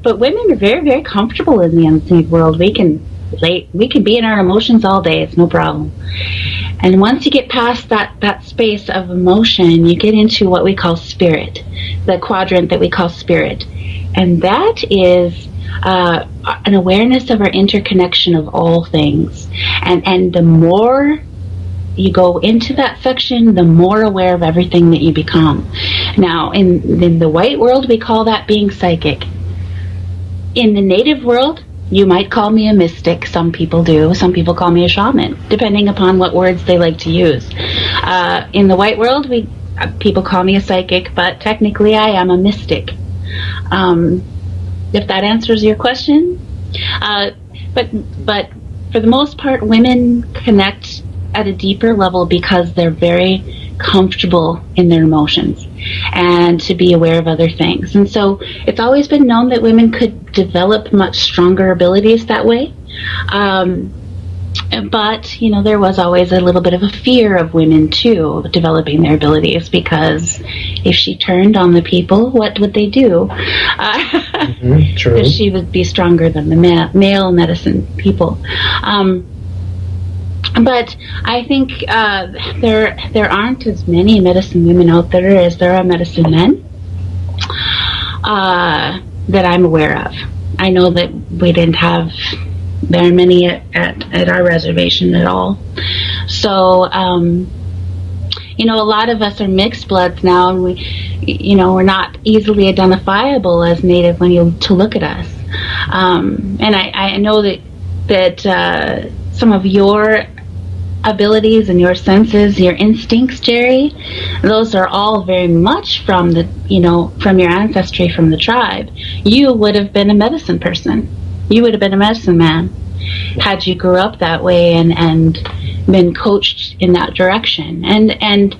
Speaker 6: But women are very, very comfortable in the unseen world. We can be in our emotions all day, it's no problem. And once you get past that space of emotion, you get into what we call spirit, the quadrant that we call spirit. And that is an awareness of our interconnection of all things. And the more you go into that section, the more aware of everything that you become. Now, in the white world, we call that being psychic. In the native world, you might call me a mystic. Some people do. Some people call me a shaman, depending upon what words they like to use. In the white world, people call me a psychic, but technically I am a mystic. If that answers your question. But for the most part, women connect at a deeper level because they're very comfortable in their emotions and to be aware of other things. And so it's always been known that women could develop much stronger abilities that way. But, there was always a little bit of a fear of women, too, developing their abilities, because if she turned on the people, what would they do?
Speaker 5: True.
Speaker 6: She would be stronger than the male medicine people. But I think there aren't as many medicine women out there as there are medicine men that I'm aware of. I know that we didn't have very many at our reservation at all. So, a lot of us are mixed bloods now, and we're not easily identifiable as native to look at us. And I know that some of your abilities and your senses, your instincts, Jerry, those are all very much from from your ancestry, from the tribe. You would have been a medicine person. You would have been a medicine man had you grew up that way and been coached in that direction. And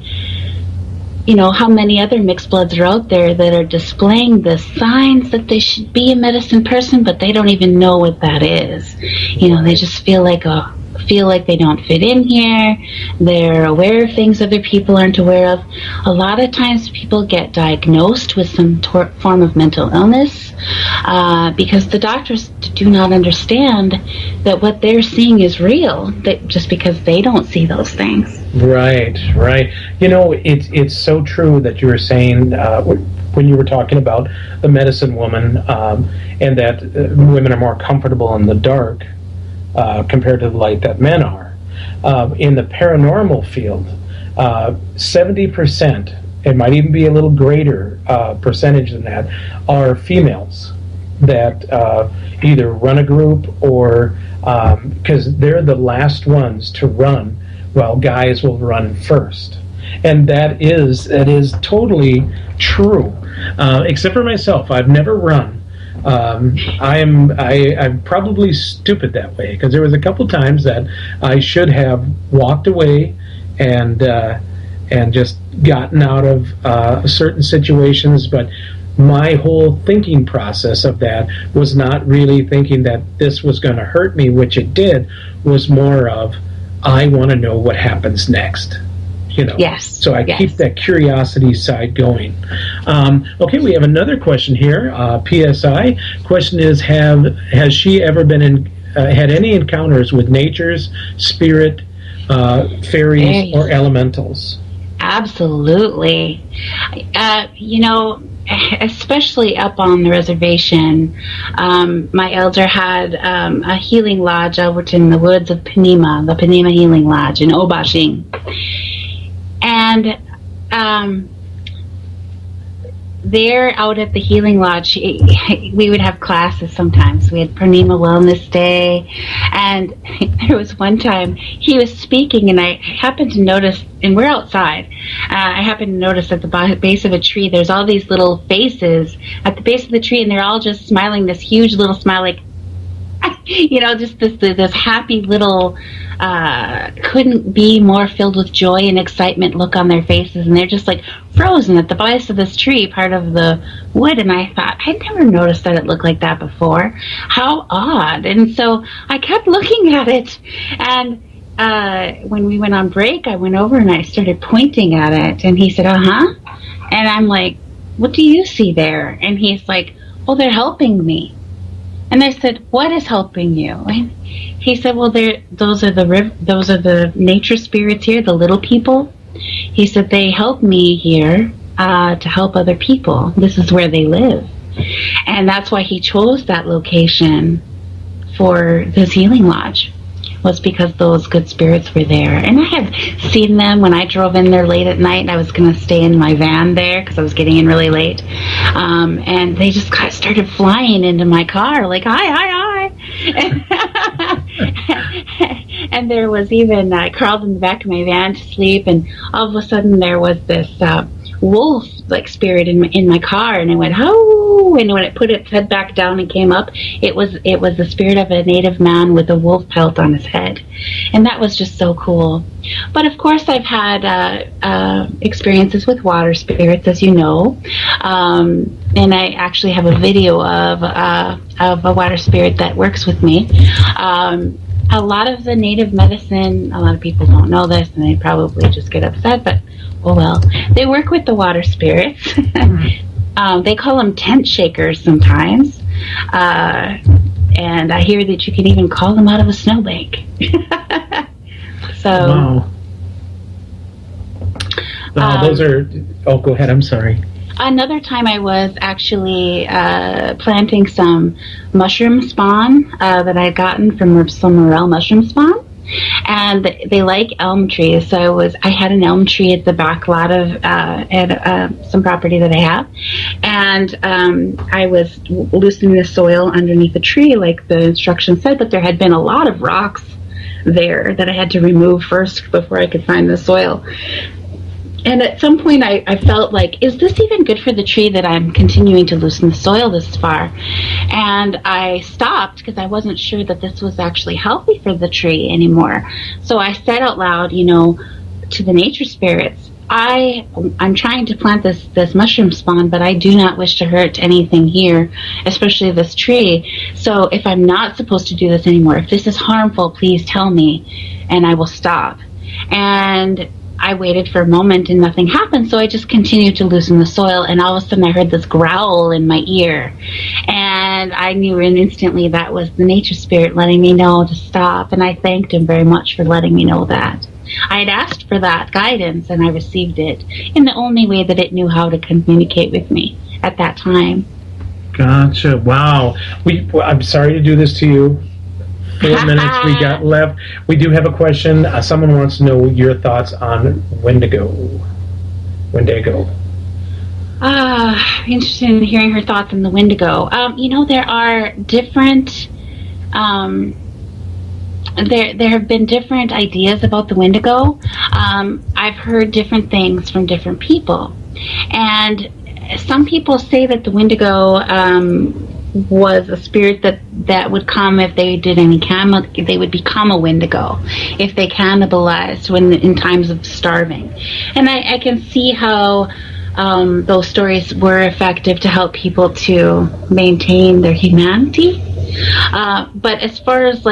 Speaker 6: how many other mixed bloods are out there that are displaying the signs that they should be a medicine person, but they don't even know what that is. They just feel like they don't fit in here. They're aware of things other people aren't aware of. A lot of times people get diagnosed with some form of mental illness because the doctors do not understand that what they're seeing is real, just because they don't see those things.
Speaker 5: Right. It's so true that you were saying when you were talking about the medicine woman and that women are more comfortable in the dark compared to the light that men are. In the paranormal field, 70%, it might even be a little greater percentage than that, are females that either run a group or because they're the last ones to run, while guys will run first. And that is totally true. Except for myself, I've never run. I'm probably stupid that way, because there was a couple times that I should have walked away and just gotten out of certain situations, but my whole thinking process of that was not really thinking that this was going to hurt me, which it did, was more of, I want to know what happens next.
Speaker 6: Yes.
Speaker 5: So I keep that curiosity side going. Okay, we have another question here. PSI question is: has she ever been had any encounters with nature's spirit, fairies, or elementals?
Speaker 6: Absolutely. Especially up on the reservation, my elder had a healing lodge out in the woods of Panema, the Panema Healing Lodge in Obashing. And there out at the healing lodge, we would have classes sometimes. We had Panema Wellness Day, and there was one time he was speaking, and I happened to notice, and we're outside, I happened to notice at the base of a tree, there's all these little faces at the base of the tree, and they're all just smiling this huge little smile, like, just this happy little, couldn't be more filled with joy and excitement look on their faces, and they're just like frozen at the base of this tree, part of the wood. And I thought, I'd never noticed that it looked like that before. How odd. And so I kept looking at it, and when we went on break, I went over and I started pointing at it, and he said, and I'm like, what do you see there? And he's like, oh, they're helping me. And I said, what is helping you? And he said, well, those are the nature spirits here, the little people. He said, they help me here to help other people. This is where they live. And that's why he chose that location for this healing lodge, was because those good spirits were there. And I had seen them when I drove in there late at night. I was going to stay in my van there because I was getting in really late. And they just started flying into my car, like, hi. And there was even, I crawled in the back of my van to sleep, and all of a sudden there was this wolf like spirit in my car, and it went oh, and when it put its head back down and came up, it was the spirit of a native man with a wolf pelt on his head. And that was just so cool. But of course I've had experiences with water spirits, as you know, and I actually have a video of a water spirit that works with me. A lot of the native medicine, a lot of people don't know this, and they probably just get upset, but oh well. They work with the water spirits. They call them tent shakers sometimes. And I hear that you can even call them out of a snowbank. So.
Speaker 5: Wow. Those are. Oh, go ahead. I'm sorry.
Speaker 6: Another time I was actually planting some mushroom spawn that I'd gotten from some morel mushroom spawn, and they like elm trees. So I had an elm tree at the back lot of some property that I have, and I was loosening the soil underneath the tree like the instructions said, but there had been a lot of rocks there that I had to remove first before I could find the soil. And at some point I felt like, is this even good for the tree that I'm continuing to loosen the soil this far? And I stopped because I wasn't sure that this was actually healthy for the tree anymore. So I said out loud, to the nature spirits, I'm trying to plant this mushroom spawn, but I do not wish to hurt anything here, especially this tree. So if I'm not supposed to do this anymore, if this is harmful, please tell me and I will stop. And I waited for a moment and nothing happened, so I just continued to loosen the soil, and all of a sudden I heard this growl in my ear. And I knew instantly that was the nature spirit letting me know to stop, and I thanked him very much for letting me know that. I had asked for that guidance, and I received it in the only way that it knew how to communicate with me at that time.
Speaker 5: Gotcha. Wow. I'm sorry to do this to you. 4 minutes we got left. We do have a question. Someone wants to know your thoughts on Wendigo.
Speaker 6: Interested in hearing her thoughts on the Wendigo. There are different... There have been different ideas about the Wendigo. I've heard different things from different people. And some people say that the Wendigo was a spirit that would come if they did any they would become a Wendigo if they cannibalized in times of starving. And I can see how those stories were effective to help people to maintain their humanity. But as far as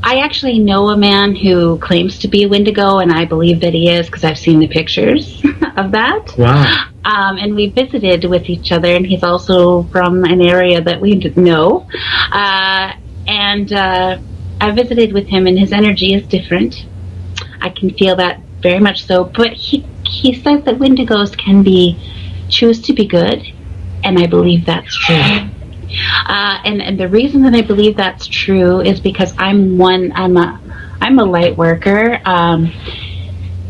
Speaker 6: I actually know a man who claims to be a Wendigo, and I believe that he is because I've seen the pictures of that.
Speaker 5: Wow.
Speaker 6: And we visited with each other, and he's also from an area that we know. And I visited with him, and his energy is different. I can feel that very much so. But he says that Wendigos can choose to be good, and I believe that's true. And the reason that I believe that's true is because I'm a light worker,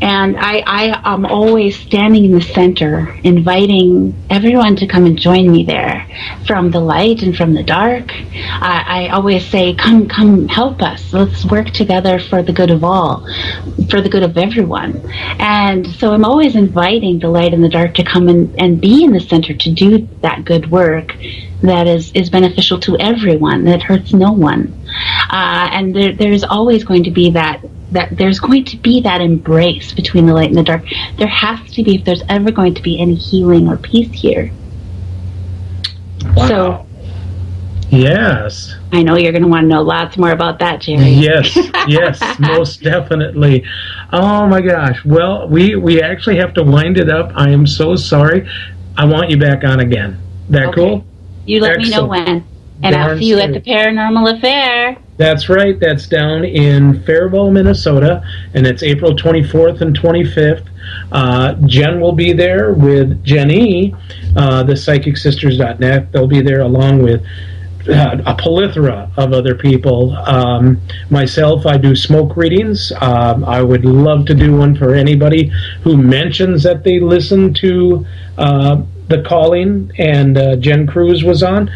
Speaker 6: and I am always standing in the center, inviting everyone to come and join me there, from the light and from the dark. I always say, come help us. Let's work together for the good of all, for the good of everyone. And so I'm always inviting the light and the dark to come and be in the center to do that good work that is beneficial to everyone, that hurts no one. And there's always going to be that there's going to be that embrace between the light and the dark. There has to be, if there's ever going to be any healing or peace here.
Speaker 5: Wow.
Speaker 6: So,
Speaker 5: yes.
Speaker 6: I know you're going to want to know lots more about that, Jerry.
Speaker 5: Yes, most definitely. Oh my gosh. Well, we actually have to wind it up. I am so sorry. I want you back on again. That cool?
Speaker 6: You let me know when. And I'll see you at the Paranormal Affair.
Speaker 5: That's right. That's down in Faribault, Minnesota, and it's April 24th and 25th. Jen will be there with Jenny, the PsychicSisters.net. They'll be there along with a plethora of other people. Myself, I do smoke readings. I would love to do one for anybody who mentions that they listen to The Calling and Jen Kruse was on.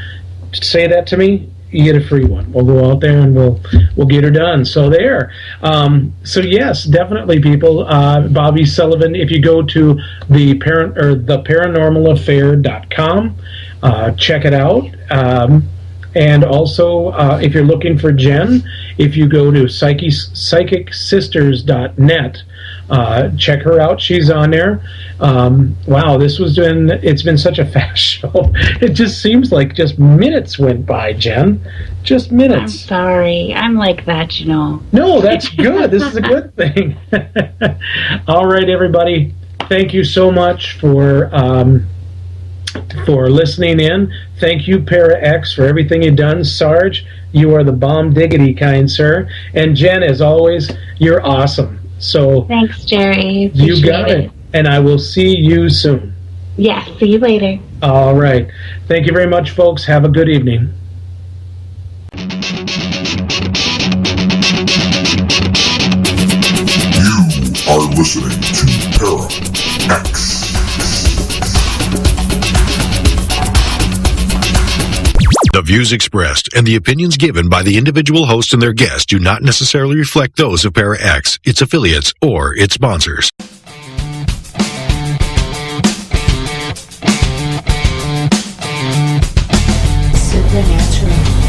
Speaker 5: Say that to me, you get a free one. We'll go out there and we'll get her done. So there. So yes, definitely, people. Bobby Sullivan. If you go to the paranormalaffair.com, check it out. And also, if you're looking for Jen, if you go to PsychicSisters.net, check her out. She's on there. Wow, it's been such a fast show. It just seems like just minutes went by, Jen. Just minutes.
Speaker 6: I'm sorry. I'm like that,
Speaker 5: No, that's good. This is a good thing. All right, everybody. Thank you so much for listening in. Thank you, Para X, for everything you've done. Sarge, you are the bomb diggity, kind sir. And Jen, as always, you're awesome. So
Speaker 6: thanks, Jerry.
Speaker 5: You got it. And I will see you soon.
Speaker 6: Yes, see you later.
Speaker 5: All right. Thank you very much, folks. Have a good evening.
Speaker 1: You are listening to Para X.
Speaker 2: The views expressed and the opinions given by the individual host and their guests do not necessarily reflect those of Para X, its affiliates, or its sponsors.
Speaker 3: Supernatural.